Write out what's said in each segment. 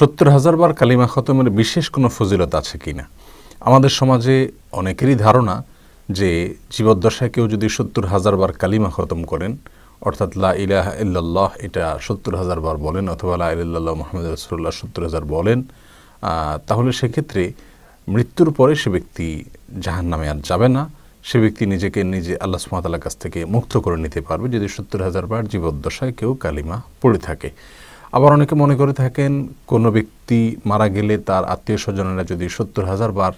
৭০,০০০ বার কালিমা খতমের বিশেষ কোনো ফজিলত আছে কিনা। আমাদের সমাজে অনেকেরই ধারণা যে জীবদ্দশায় কেউ যদি ৭০,০০০ বার কালিমা খতম করেন, অর্থাৎ লা ইলাহা ইল্লাল্লাহ এটা ৭০,০০০ বার বলেন, অথবা লা ইলাহা ইল্লাল্লাহ মুহাম্মাদুর রাসূলুল্লাহ ৭০,০০০ বলেন, তাহলে সেক্ষেত্রে মৃত্যুর পরে সে ব্যক্তি জাহান্নামে আর যাবে না। সে ব্যক্তি নিজেকে নিজে আল্লাহ সুবহানাহু ওয়া তাআলার কাছ থেকে মুক্ত করে নিতে পারবে যদি ৭০,০০০ বার জীবদ্দশায় কেউ কালিমা পড়ে থাকে। আবার অনেকে মনে করে থাকেন কোনো ব্যক্তি মারা গেলে তার আত্মীয় স্বজনেরা যদি ৭০,০০০ বার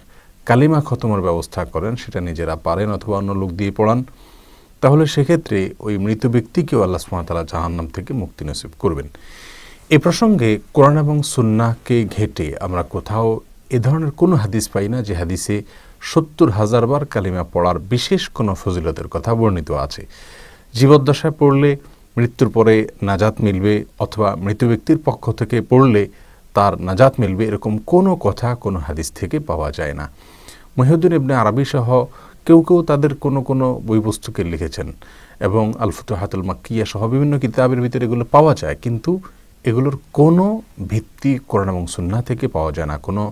কালিমা খতমের ব্যবস্থা করেন, সেটা নিজেরা পারেন অথবা অন্য লোক দিয়ে পড়ান, তাহলে সেক্ষেত্রে ওই মৃত ব্যক্তিকেও আল্লাহ সুবহানাহু ওয়া তাআলা জাহান্নাম থেকে মুক্তি নসিব করবেন। এ প্রসঙ্গে কোরআন এবং সুন্নাহকে ঘেঁটে আমরা কোথাও এ ধরনের কোনো হাদিস পাই না যে হাদিসে ৭০,০০০ বার কালিমা পড়ার বিশেষ কোনো ফজিলতের কথা বর্ণিত আছে। জীবদ্দশায় পড়লে মৃত্যুর পরে নাজাত মিলবে, অথবা মৃত ব্যক্তির পক্ষ থেকে পড়লে তার নাজাত মিলবে, এরকম কোনো কথা কোনো হাদিস থেকে পাওয়া যায় না। মুহিউদ্দিন ইবনে আরবি সহ কেউ কেউ তাদের কোনো কোনো বইপুস্তকে লিখেছেন, এবং আল ফুতুহাতুল মাক্কিয়া সহ বিভিন্ন কিতাবের ভিতরে এগুলো পাওয়া যায়, কিন্তু এগুলোর কোনো ভিত্তি কোরআন এবং সুন্নাহ থেকে পাওয়া যায় না। কোনো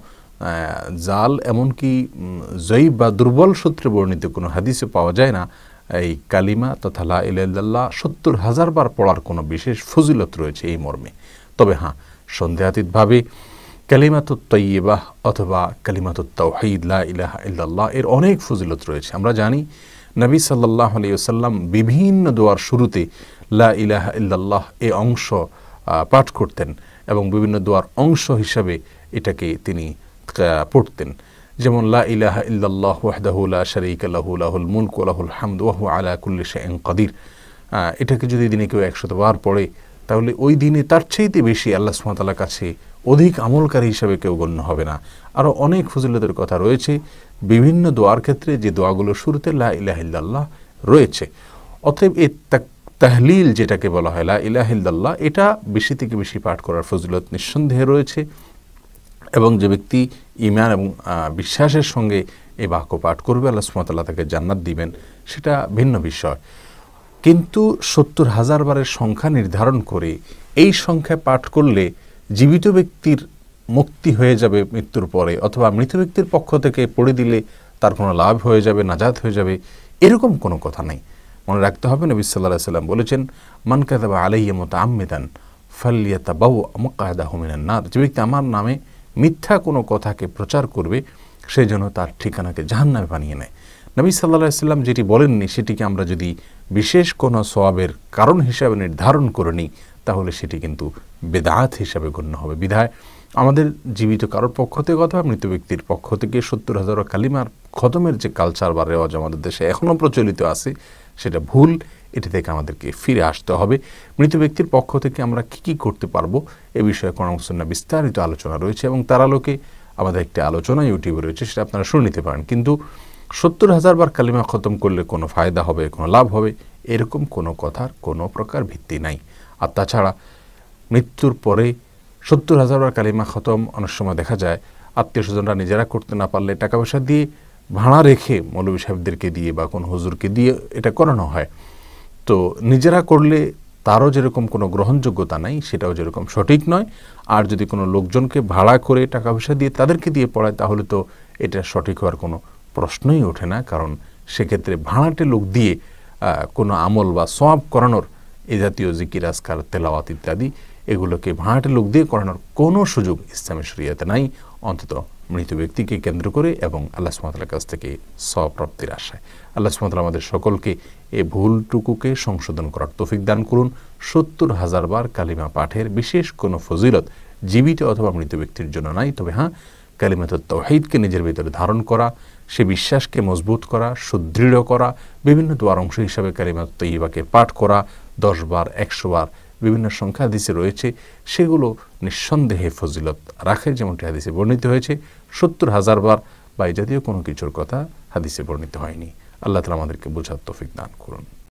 জাল, এমনকি জয়ীব বা দুর্বল সূত্রে বর্ণিত কোনো হাদিসে পাওয়া যায় না এই কালিমা তথা লা ইলাহা ইল্লাল্লাহ ৭০,০০০ বার পড়ার কোনো বিশেষ ফজিলত রয়েছে এই মর্মে। তবে হ্যাঁ, সন্দেহাতীতভাবে কালিমাতুত তাইয়্যিবাহ অথবা কালিমাতুত তাওহীদ লা ইলাহা ইল্লাল্লাহ এর অনেক ফজিলত রয়েছে। আমরা জানি নবী সাল্লাল্লাহু আলাইহি ওয়াসাল্লাম বিভিন্ন দোয়ার শুরুতে লা ইলাহা ইল্লাল্লাহ এই অংশ পাঠ করতেন, এবং বিভিন্ন দোয়ার অংশ হিসাবে এটাকে তিনি পড়তেন। যেমন লা ইলাহা ইল্লাল্লাহ ওয়াহদাহু লা শারীকা লাহু লাহুল মুলকু ওয়া লাহুল হামদু ওয়া হুয়া আলা কুল্লি শাইইন কাদির। এটাকে যদি দিনে কেউ ১০০ বার পড়ে, তাহলে ওই দিনে তার চাইতে বেশি আল্লাহ সুবহানাহু ওয়া তাআলার কাছে অধিক আমলকারী হিসাবে কেউ গণ্য হবে না। আরও অনেক ফজিলতের কথা রয়েছে বিভিন্ন দোয়ার ক্ষেত্রে, যে দোয়াগুলোর শুরুতে লা ইলাহা ইল্লাল্লাহ রয়েছে। অতএব এই তাহলিল যেটাকে বলা হয় লা ইলাহা ইল্লাল্লাহ, এটা বেশি থেকে বেশি পাঠ করার ফজিলত নিঃসন্দেহে রয়েছে, এবং যে ব্যক্তি ঈমান এবং বিশ্বাসের সঙ্গে এই বাক্য পাঠ করবে আল্লাহ সুবহানাহু ওয়া তাআলা তাকে জান্নাত দিবেন, সেটা ভিন্ন বিষয়। কিন্তু ৭০,০০০ বারের সংখ্যা নির্ধারণ করে এই সংখ্যা পাঠ করলে জীবিত ব্যক্তির মুক্তি হয়ে যাবে মৃত্যুর পরে, অথবা মৃত ব্যক্তির পক্ষ থেকে পড়ে দিলে তার কোনো লাভ হয়ে যাবে, নাজাত হয়ে যাবে, এরকম কোনো কথা নাই। মনে রাখতে হবে নবী সাল্লাল্লাহু আলাইহি ওয়াসাল্লাম বলেছেন, মান কাযাবা আলাইয়া মুতাআম্মিদান ফালইয়াতাবাওয়া মাকআদাহু মিনান নার। যে ব্যক্তি আমার নামে মিথ্যা কোনো কথাকে প্রচার করবে, সেই জন্য তার ঠিকানাকে জাহান্নামে বানিয়ে নেয়। নবী সাল্লাল্লাহু আলাইহি ওয়াসাল্লাম যেটি বলেননি, সেটিকে আমরা যদি বিশেষ কোনো সওয়াবের কারণ হিসাবে নির্ধারণ করে নিই, তাহলে সেটি কিন্তু বেদাত হিসাবে গণ্য হবে। বিধায় আমাদের জীবিত কারোর পক্ষ থেকে অথবা মৃত ব্যক্তির পক্ষ থেকে ৭০,০০০ কালিমার খতমের যে কালচার বা রেওয়াজ আমাদের দেশে এখনও প্রচলিত আছে, সেটা ভুল। এটি থেকে আমাদেরকে ফিরে আসতে হবে। মৃত ব্যক্তির পক্ষ থেকে আমরা কী করতে পারবো এ বিষয়ে কোরআন ও সুন্নাহ বিস্তারিত আলোচনা রয়েছে, এবং তার আলোকে আমাদের একটি আলোচনা ইউটিউবে রয়েছে, সেটা আপনারা শুনে নিতে পারেন। কিন্তু ৭০,০০০ বার কালিমা খতম করলে কোনো ফায়দা হবে, কোনো লাভ হবে, এরকম কোনো কথার কোনো প্রকার ভিত্তি নাই। আর তাছাড়া মৃত্যুর পরে ৭০,০০০ বার কালিমা খতম অনেক সময় দেখা যায় আত্মীয় স্বজনরা নিজেরা করতে না পারলে টাকা পয়সা দিয়ে ভাড়া রেখে মৌলভী সাহেবদেরকে দিয়ে বা কোনো হুজুরকে দিয়ে এটা করানো হয়। তো নিজেরা করলে তারও যেরকম কোনো গ্রহণযোগ্যতা নাই, সেটাও যেরকম সঠিক নয়। আর যদি কোনো লোকজনকে ভাড়া করে টাকা পয়সা দিয়ে তাদেরকে দিয়ে পড়ায়, তাহলে তো এটা সঠিক হওয়ার কোনো প্রশ্নই ওঠে না। কারণ সেক্ষেত্রে ভাড়াটে লোক দিয়ে কোনো আমল বা সওয়াব করানোর, এ জাতীয় জিকির আজকার তেলাওয়াত ইত্যাদি, এগুলোকে ভাড়াটে লোক দিয়ে করানোর কোনো সুযোগ ইসলামী শরীয়তে নাই, অন্তত মৃত ব্যক্তিকে কেন্দ্র করে এবং আল্লাহ সুবহানাহু ওয়া তাআলার কাছ থেকে সওয়াব প্রাপ্তির আশায়। আল্লাহ সুবহানাহু ওয়া তাআলা আমাদের সকলকে এই ভুলটুকুকে সংশোধন করার তৌফিক দান করুন। ৭০,০০০ বার কালিমা পাঠের বিশেষ কোনো ফজিলত জীবিত অথবা মৃত ব্যক্তির জন্য নাই। তবে হ্যাঁ, কালিমাতুত তাওহীদকে নিজের ভিতরে ধারণ করা, সে বিশ্বাসকে মজবুত করা, সুদৃঢ় করা, বিভিন্ন দোয়ার অংশ হিসাবে কালিমাতুত তাইয়্যিবাকে পাঠ করা, ১০ বার, ১০০ বার, বিভিন্ন সংখ্যা হাদিসে রয়েছে, সেগুলো নিঃসন্দেহে ফজিলত রাখে, যেমনটি হাদিসে বর্ণিত হয়েছে। ৭০,০০০ বার বা এই জাতীয় কোনো কিছুর কথা হাদিসে বর্ণিত হয়নি। আল্লাহ তাআলা আমাদেরকে বোঝার তৌফিক দান করুন।